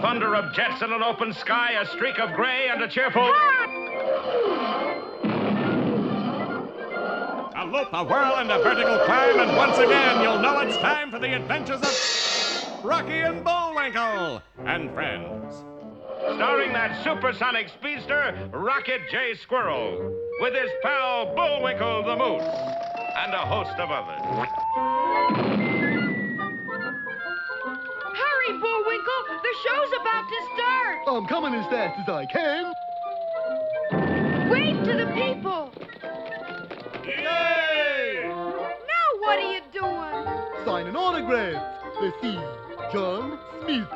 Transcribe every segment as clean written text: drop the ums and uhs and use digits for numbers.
thunder of jets in an open sky, a streak of gray, and a cheerful... A loop, a whirl, and a vertical climb, and once again you'll know it's time for the adventures of Rocky and Bullwinkle and Friends. Starring that supersonic speedster, Rocket J. Squirrel, with his pal Bullwinkle the Moose, and a host of others. Hurry, Bullwinkle! The show's about to start! I'm coming as fast as I can. Wave to the people! Yay! Now what are you doing? Signing autographs. Let's see. John Smith.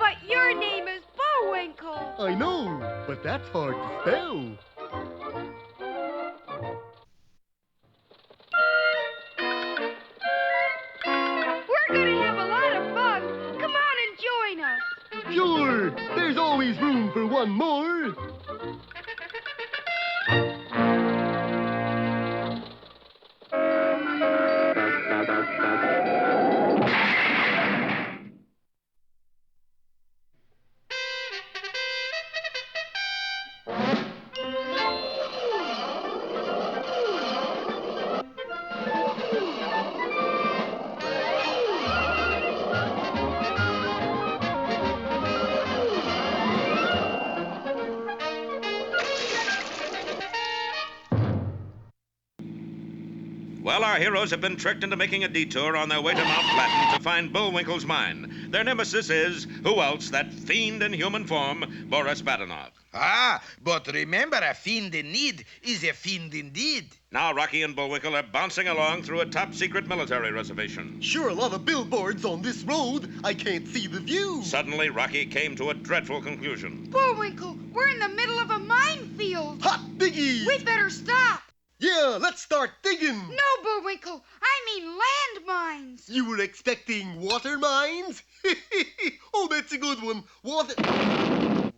But your name is Bullwinkle. I know, but that's hard to spell. We're gonna have a lot of fun. Come on and join us. Sure, there's always room for one more. Well, our heroes have been tricked into making a detour on their way to Mount Platten to find Bullwinkle's mine. Their nemesis is, who else, that fiend in human form, Boris Badenov. Ah, but remember, a fiend in need is a fiend indeed. Now Rocky and Bullwinkle are bouncing along through a top-secret military reservation. Sure, a lot of billboards on this road. I can't see the view. Suddenly, Rocky came to a dreadful conclusion. Bullwinkle, we're in the middle of a minefield. Hot diggy! We better stop. Yeah, let's start digging. No, Bullwinkle, I mean landmines. You were expecting water mines? Oh, that's a good one. Water...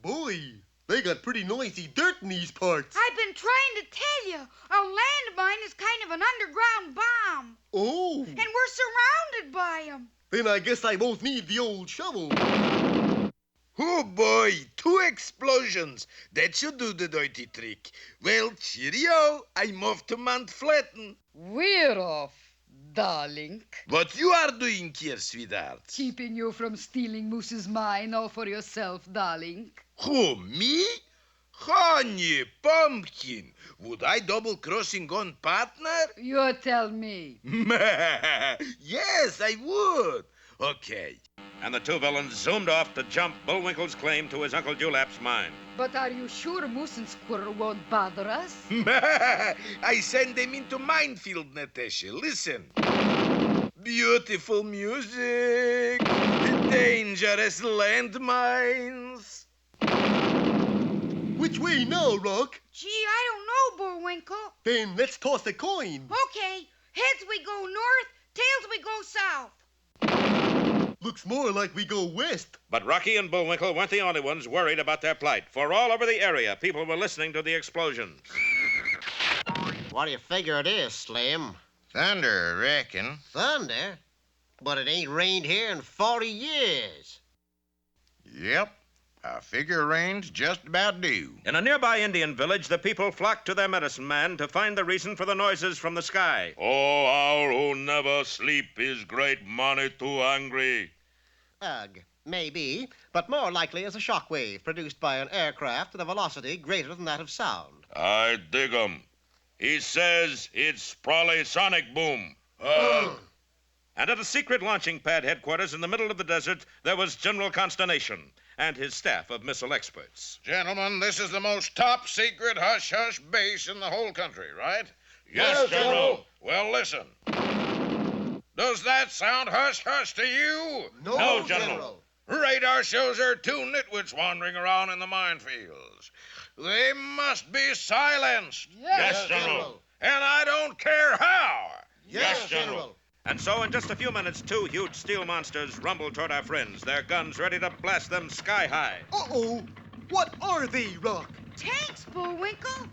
Boy, they got pretty noisy dirt in these parts. I've been trying to tell you, a landmine is kind of an underground bomb. Oh. And we're surrounded by them. Then I guess I won't need the old shovel. Oh boy, 2 explosions. That should do the dirty trick. Well, cheerio. I'm off to Mount Flatten. We're off, darling. What you are doing here, sweetheart? Keeping you from stealing Moose's mine all for yourself, darling. Who, me? Honey, pumpkin. Would I double-crossing on partner? You tell me. Yes, I would. Okay. And the two villains zoomed off to jump Bullwinkle's claim to his Uncle Dewlap's mine. But are you sure Moose and Squirrel won't bother us? I send them into minefield, Natasha. Listen. Beautiful music. Dangerous landmines. Which way now, Rock? Gee, I don't know, Bullwinkle. Then let's toss a coin. Okay, heads we go north, tails we go south. Looks more like we go west. But Rocky and Bullwinkle weren't the only ones worried about their plight, for all over the area, people were listening to the explosions. What do you figure it is, Slim? Thunder, reckon. Thunder? But it ain't rained here in 40 years. Yep. I figure rain's just about due. In a nearby Indian village, the people flocked to their medicine man to find the reason for the noises from the sky. Oh, owl who never sleep is great money too angry. Ugh, maybe, but more likely as a shockwave produced by an aircraft at a velocity greater than that of sound. I dig him. He says it's probably sonic boom. And at a secret launching pad headquarters in the middle of the desert, there was general consternation and his staff of missile experts. Gentlemen, this is the most top-secret hush-hush base in the whole country, right? Yes, General. Well, listen. Does that sound hush-hush to you? No, General. Radar shows there are 2 nitwits wandering around in the minefields. They must be silenced. Yes, General. And I don't care how. Yes, General. And so, in just a few minutes, 2 huge steel monsters rumbled toward our friends, their guns ready to blast them sky high. Uh-oh. What are they, Rock? Tanks, Bullwinkle.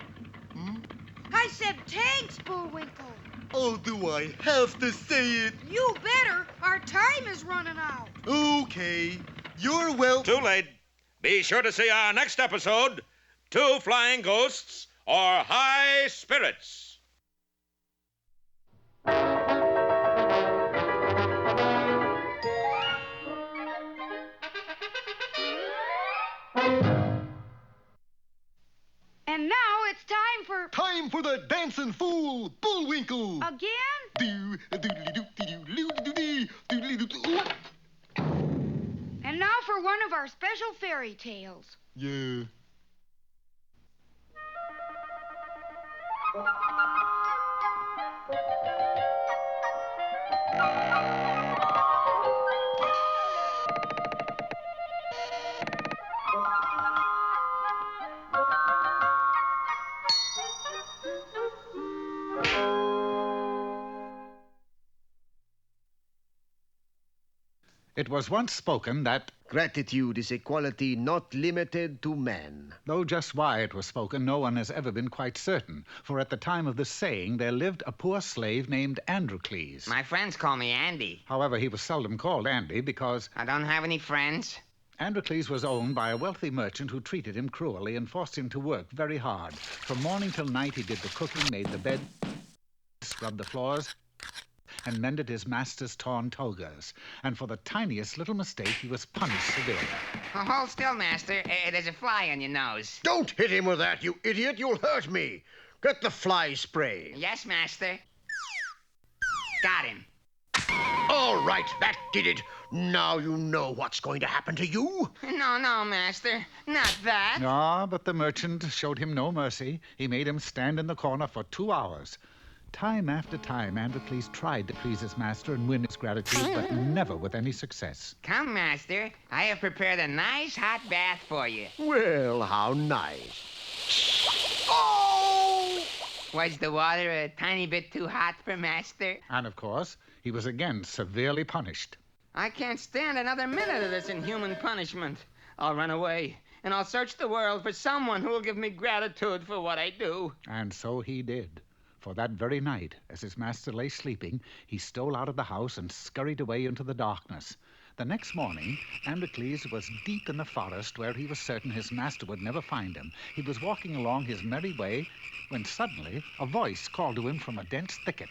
I said tanks, Bullwinkle. Oh, do I have to say it? You better. Our time is running out. Okay. You're welcome. Too late. Be sure to see our next episode, Two Flying Ghosts or High Spirits. And now it's time for... Time for the dancing fool, Bullwinkle. Again? And now for one of our special fairy tales. Yeah. It was once spoken that, Gratitude is a quality not limited to man. though just why it was spoken, no one has ever been quite certain. For at the time of this saying, there lived a poor slave named Androcles. My friends call me Andy. However, he was seldom called Andy because I don't have any friends. Androcles was owned by a wealthy merchant who treated him cruelly and forced him to work very hard. From morning till night, he did the cooking, made the bed, scrubbed the floors, and mended his master's torn togas. And for the tiniest little mistake, he was punished severely. Oh, hold still, master. There's a fly on your nose. Don't hit him with that, you idiot. You'll hurt me. Get the fly spray. Yes, master. Got him. All right, that did it. Now you know what's going to happen to you. No, master. Not that. Ah, but the merchant showed him no mercy. He made him stand in the corner for 2 hours. Time after time, Androcles tried to please his master and win his gratitude, but never with any success. Come, master. I have prepared a nice hot bath for you. Well, how nice. Oh! Was the water a tiny bit too hot for master? And, of course, he was again severely punished. I can't stand another minute of this inhuman punishment. I'll run away, and I'll search the world for someone who will give me gratitude for what I do. And so he did. For that very night, as his master lay sleeping, he stole out of the house and scurried away into the darkness. The next morning, Androcles was deep in the forest where he was certain his master would never find him. He was walking along his merry way when suddenly a voice called to him from a dense thicket.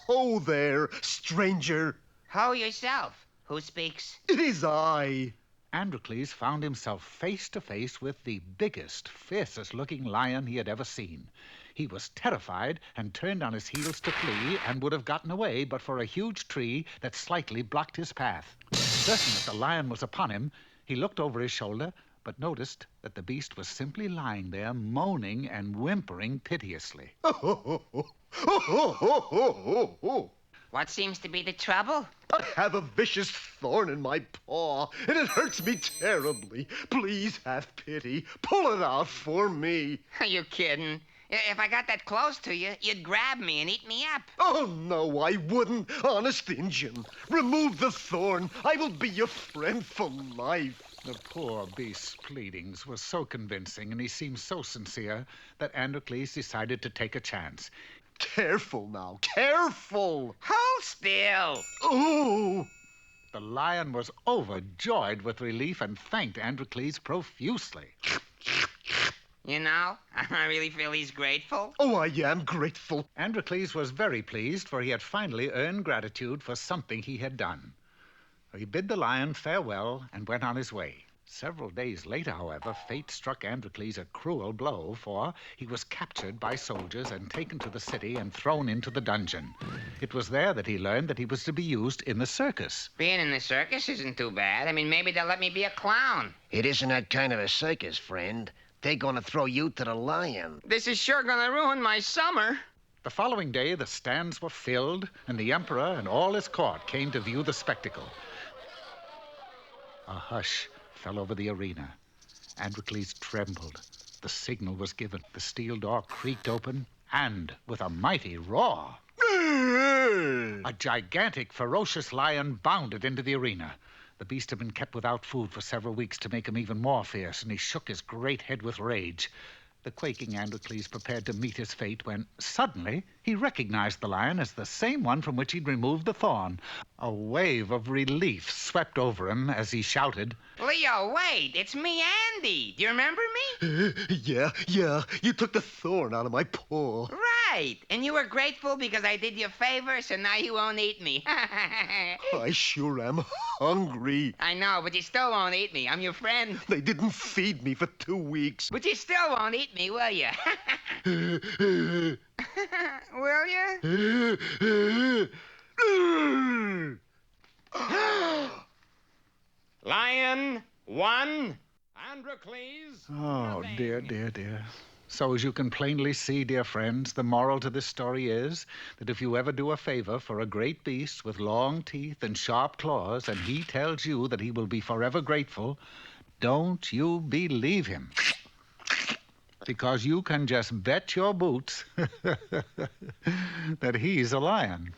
Oh there, stranger. Ho yourself. Who speaks? It is I. Androcles found himself face to face with the biggest, fiercest-looking lion he had ever seen. He was terrified and turned on his heels to flee and would have gotten away but for a huge tree that slightly blocked his path. Certain that the lion was upon him, he looked over his shoulder but noticed that the beast was simply lying there, moaning and whimpering piteously. What seems to be the trouble? I have a vicious thorn in my paw, and it hurts me terribly. Please have pity. Pull it out for me. Are you kidding? If I got that close to you, you'd grab me and eat me up. Oh, no, I wouldn't. Honest Injun. Remove the thorn. I will be your friend for life. The poor beast's pleadings were so convincing and he seemed so sincere that Androcles decided to take a chance. Careful now, careful. Hold still. Oh! The lion was overjoyed with relief and thanked Androcles profusely. You know, I really feel he's grateful. Oh, I am grateful. Androcles was very pleased, for he had finally earned gratitude for something he had done. He bid the lion farewell and went on his way. Several days later, however, fate struck Androcles a cruel blow, for he was captured by soldiers and taken to the city and thrown into the dungeon. It was there that he learned that he was to be used in the circus. Being in the circus isn't too bad. I mean, maybe they'll let me be a clown. It isn't that kind of a circus, friend. They're gonna throw you to the lion. This is sure gonna ruin my summer. The following day, the stands were filled, and the emperor and all his court came to view the spectacle. A hush fell over the arena. Androcles trembled. The signal was given. The steel door creaked open, and with a mighty roar, a gigantic, ferocious lion bounded into the arena. The beast had been kept without food for several weeks to make him even more fierce, and he shook his great head with rage. The quaking Androcles prepared to meet his fate when suddenly he recognized the lion as the same one from which he'd removed the thorn. A wave of relief swept over him as he shouted, Leo, wait, it's me, Andy. Do you remember me? Yeah. You took the thorn out of my paw. Right, and you were grateful because I did you a favor, so now you won't eat me. I sure am hungry. I know, but you still won't eat me. I'm your friend. They didn't feed me for 2 weeks. But you still won't eat me, will you? Will you? Lion 1, Androcles. Oh, dear. So as you can plainly see, dear friends, the moral to this story is that if you ever do a favor for a great beast with long teeth and sharp claws, and he tells you that he will be forever grateful, don't you believe him. Because you can just bet your boots that he's a lion.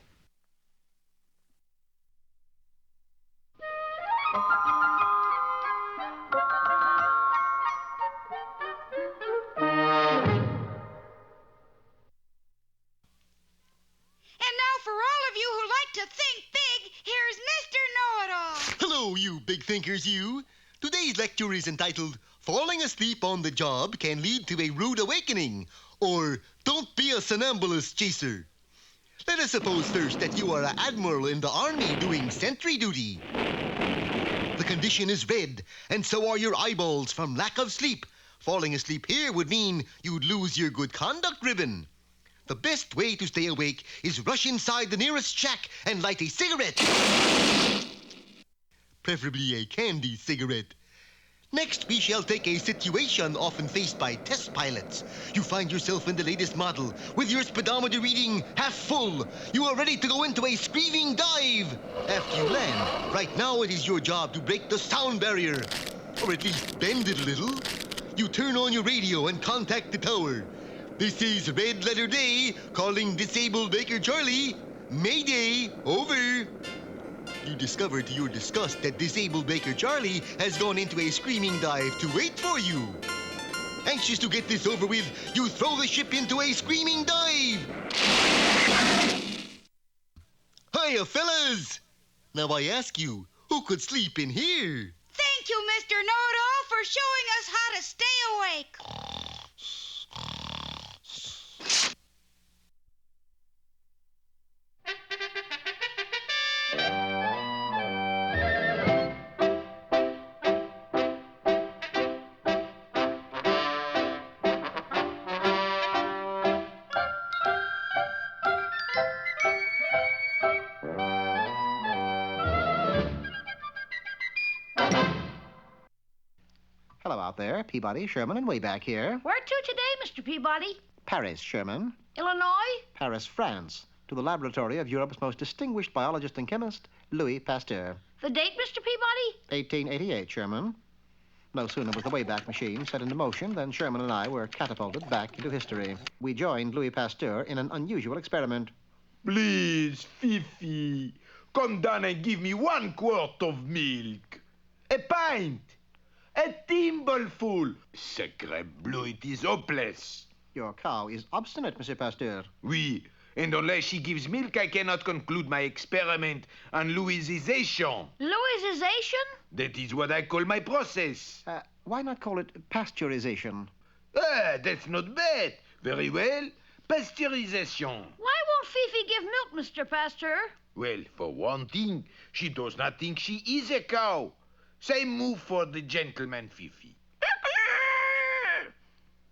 And now for all of you who like to think big, here's Mr. Know-It-All. Hello, you big thinkers, you. Today's lecture is entitled Falling Asleep on the Job Can Lead to a Rude Awakening, or Don't Be a Somnambulist Chaser. Let us suppose first that you are an admiral in the army doing sentry duty. The condition is red, and so are your eyeballs from lack of sleep. Falling asleep here would mean you'd lose your good conduct ribbon. The best way to stay awake is rush inside the nearest shack and light a cigarette. Preferably a candy cigarette. Next, we shall take a situation often faced by test pilots. You find yourself in the latest model, with your speedometer reading half full. You are ready to go into a screaming dive. After you land, right now it is your job to break the sound barrier, or at least bend it a little. You turn on your radio and contact the tower. This is Red Letter Day, calling Disabled Baker Charlie. Mayday, over. You discover to your disgust that Disabled Baker Charlie has gone into a screaming dive to wait for you. Anxious to get this over with, you throw the ship into a screaming dive. Hiya, fellas. Now I ask you, who could sleep in here? Thank you, Mr. Know-It-All, for showing us how to stay awake. Hello out there, Peabody, Sherman, and way back here. Where to today, Mr. Peabody? Paris, Sherman. Illinois? Paris, France. To the laboratory of Europe's most distinguished biologist and chemist, Louis Pasteur. The date, Mr. Peabody? 1888, Sherman. No sooner was the Wayback Machine set into motion than Sherman and I were catapulted back into history. We joined Louis Pasteur in an unusual experiment. Please, Fifi, come down and give me 1 quart of milk. A pint. A thimbleful. Sacre bleu, it is hopeless. Your cow is obstinate, Monsieur Pasteur. Oui, and unless she gives milk, I cannot conclude my experiment on Louisization. Louisization? That is what I call my process. Why not call it pasteurization? Ah, that's not bad. Very well. Pasteurization. Why won't Fifi give milk, Mr. Pasteur? Well, for one thing, she does not think she is a cow. Same move for the gentleman, Fifi.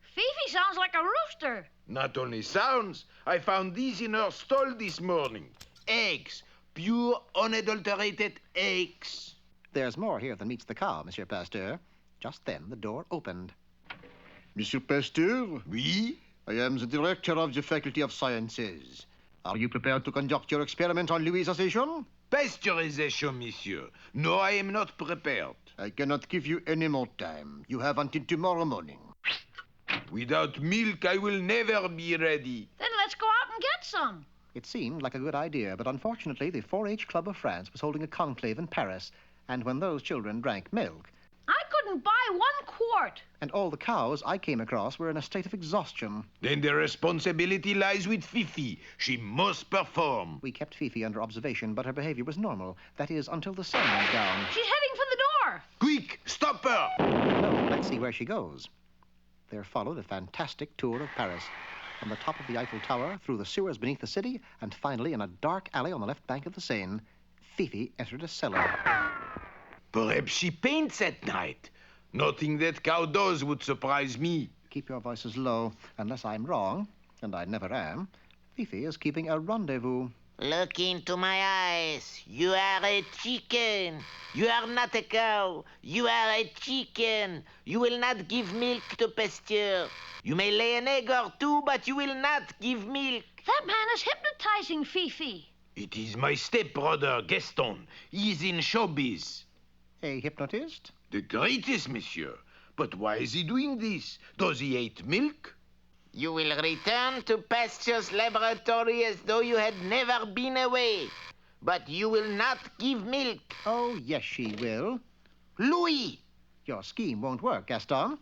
Fifi sounds like a rooster. Not only sounds, I found these in her stall this morning. Eggs. Pure, unadulterated eggs. There's more here than meets the cow, Monsieur Pasteur. Just then, the door opened. Monsieur Pasteur? Oui? I am the director of the Faculty of Sciences. Are you prepared to conduct your experiment on Louisization? Pasteurization, monsieur. No, I am not prepared. I cannot give you any more time. You have until tomorrow morning. Without milk, I will never be ready. Then let's go out and get some. It seemed like a good idea, but unfortunately, the 4-H Club of France was holding a conclave in Paris, and when those children drank milk... I couldn't couldn't buy 1 quart. And all the cows I came across were in a state of exhaustion. Then the responsibility lies with Fifi. She must perform. We kept Fifi under observation, but her behavior was normal. That is, until the sun went down. She's heading for the door. Quick, stop her! No, let's see where she goes. There followed a fantastic tour of Paris. From the top of the Eiffel Tower, through the sewers beneath the city, and finally in a dark alley on the left bank of the Seine, Fifi entered a cellar. Perhaps she paints at night. Nothing that cow does would surprise me. Keep your voices low. Unless I'm wrong, and I never am, Fifi is keeping a rendezvous. Look into my eyes. You are a chicken. You are not a cow. You are a chicken. You will not give milk to pasture. You may lay an egg or two, but you will not give milk. That man is hypnotizing Fifi. It is my stepbrother, Gaston. He is in showbiz. A hypnotist? The greatest, monsieur. But why is he doing this? Does he hate milk? You will return to Pasture's laboratory as though you had never been away. But you will not give milk. Oh, yes, she will. Louis! Your scheme won't work, Gaston.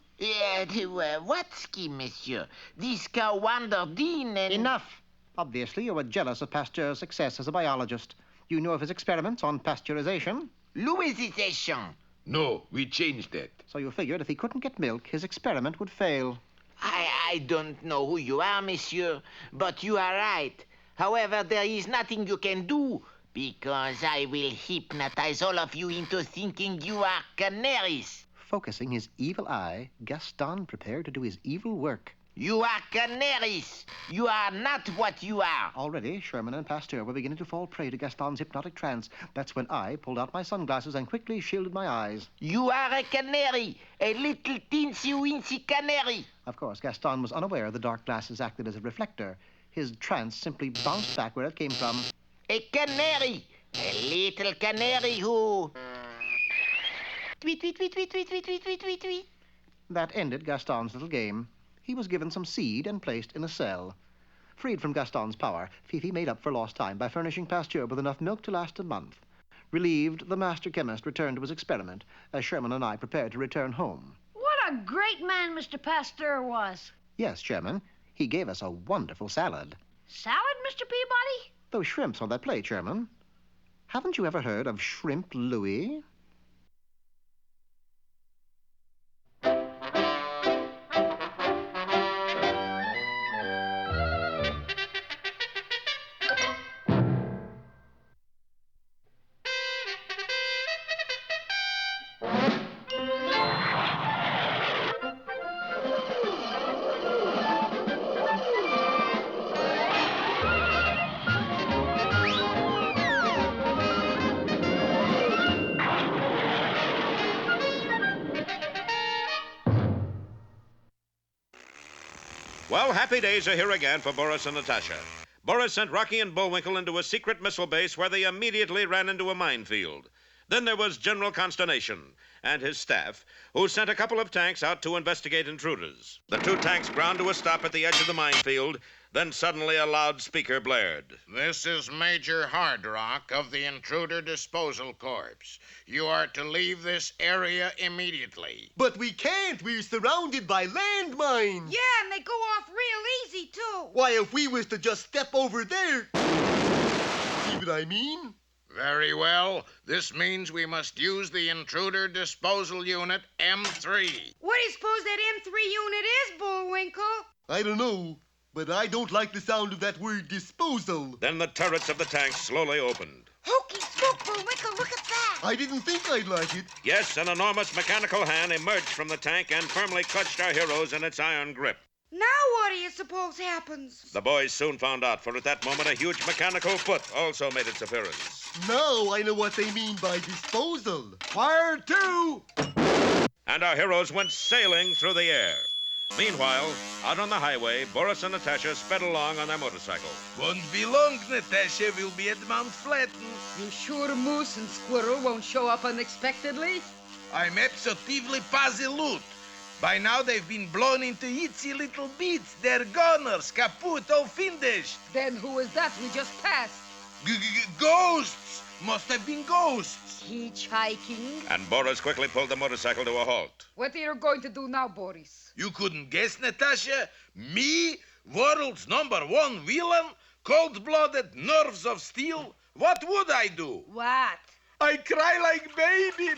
What scheme, monsieur? This cow wandered in and... Enough! Obviously, you were jealous of Pasteur's success as a biologist. You knew of his experiments on pasteurization. Louisization. No, we changed that. So you figured if he couldn't get milk, his experiment would fail. I don't know who you are, monsieur, but you are right. However, there is nothing you can do, because I will hypnotize all of you into thinking you are canaries. Focusing his evil eye, Gaston prepared to do his evil work. You are canaries. You are not what you are. Already, Sherman and Pasteur were beginning to fall prey to Gaston's hypnotic trance. That's when I pulled out my sunglasses and quickly shielded my eyes. You are a canary, a little teensy-weensy canary. Of course, Gaston was unaware the dark glasses acted as a reflector. His trance simply bounced back where it came from. A canary, a little canary who... Tweet, tweet, tweet, tweet, tweet, tweet, tweet, tweet, tweet, tweet. That ended Gaston's little game. He was given some seed and placed in a cell. Freed from Gaston's power, Fifi made up for lost time by furnishing Pasteur with enough milk to last a month. Relieved, the master chemist returned to his experiment, as Sherman and I prepared to return home. What a great man Mr. Pasteur was. Yes, Sherman. He gave us a wonderful salad. Salad, Mr. Peabody? Those shrimps on that plate, Sherman. Haven't you ever heard of Shrimp Louis? Well, happy days are here again for Boris and Natasha. Boris sent Rocky and Bullwinkle into a secret missile base where they immediately ran into a minefield. Then there was general consternation and his staff, who sent a couple of tanks out to investigate intruders. The 2 tanks ground to a stop at the edge of the minefield. Then suddenly a loudspeaker blared. This is Major Hardrock of the Intruder Disposal Corps. You are to leave this area immediately. But we can't. We're surrounded by landmines. Yeah, and they go off real easy, too. Why, if we was to just step over there... See what I mean? Very well. This means we must use the Intruder Disposal Unit M3. What do you suppose that M3 unit is, Bullwinkle? I don't know, but I don't like the sound of that word disposal. Then the turrets of the tanks slowly opened. Hokey smoke, Bullwinkle, look at that. I didn't think I'd like it. Yes, an enormous mechanical hand emerged from the tank and firmly clutched our heroes in its iron grip. Now what do you suppose happens? The boys soon found out, for at that moment a huge mechanical foot also made its appearance. Now I know what they mean by disposal. Fire 2! And our heroes went sailing through the air. Meanwhile, out on the highway, Boris and Natasha sped along on their motorcycle. Won't be long, Natasha. We'll be at Mount Flatten. You sure Moose and Squirrel won't show up unexpectedly? I'm absolutely positive. By now they've been blown into itsy little bits. They're goners, kaput, all finished. Then who is that we just passed? Ghosts! Must have been ghosts. Hitchhiking? And Boris quickly pulled the motorcycle to a halt. What are you going to do now, Boris? You couldn't guess, Natasha? Me, world's #1 villain, cold-blooded, nerves of steel? What would I do? What? I cry like baby.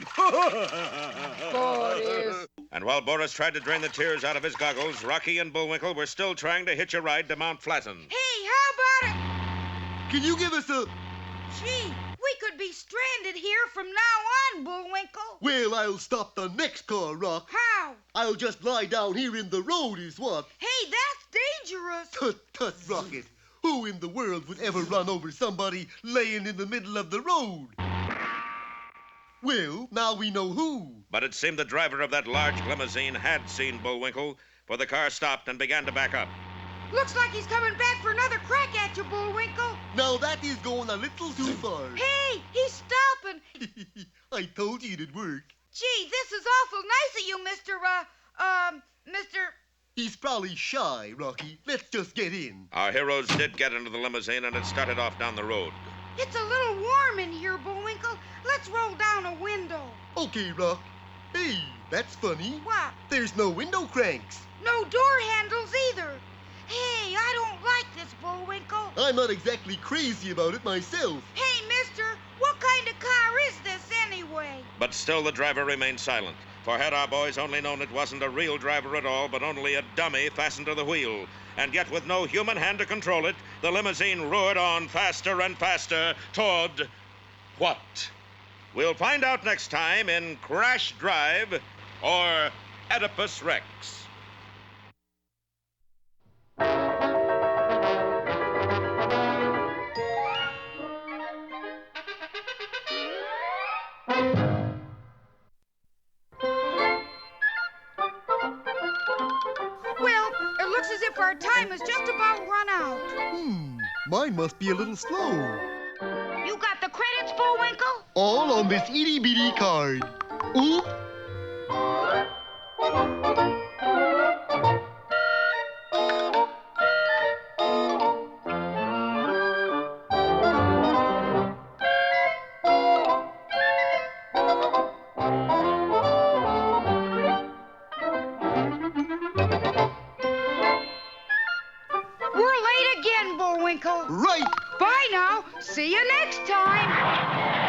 Boris. And while Boris tried to drain the tears out of his goggles, Rocky and Bullwinkle were still trying to hitch a ride to Mount Flatten. Hey, how about it? Can you give us a... Gee, we could be stranded here from now on, Bullwinkle. Well, I'll stop the next car, Rock. How? I'll just lie down here in the road is what. Hey, that's dangerous. Tut, Rocket. Who in the world would ever run over somebody laying in the middle of the road? Well, now we know who. But it seemed the driver of that large limousine had seen Bullwinkle, for the car stopped and began to back up. Looks like he's coming back for another crack at you, Bullwinkle. Now that is going a little too far. Hey, he's stopping. I told you it'd work. Gee, this is awful nice of you, Mr. He's probably shy, Rocky. Let's just get in. Our heroes did get into the limousine, and it started off down the road. It's a little warm in here, Bullwinkle. Let's roll down a window. Okay, Rock. Hey, that's funny. What? There's no window cranks. No door handles either. Hey, I don't like this, Bullwinkle. I'm not exactly crazy about it myself. Hey, mister, what kind of car is this anyway? But still the driver remained silent. For had our boys only known it wasn't a real driver at all, but only a dummy fastened to the wheel, and yet with no human hand to control it, the limousine roared on faster and faster toward what? We'll find out next time in Crash Drive or Oedipus Rex. Well, it looks as if our time is just about run out. Mine must be a little slow. You got the credits, Bullwinkle? All on this itty-bitty card. Oop. We're late again, Bullwinkle. Right. Bye now. See you next time.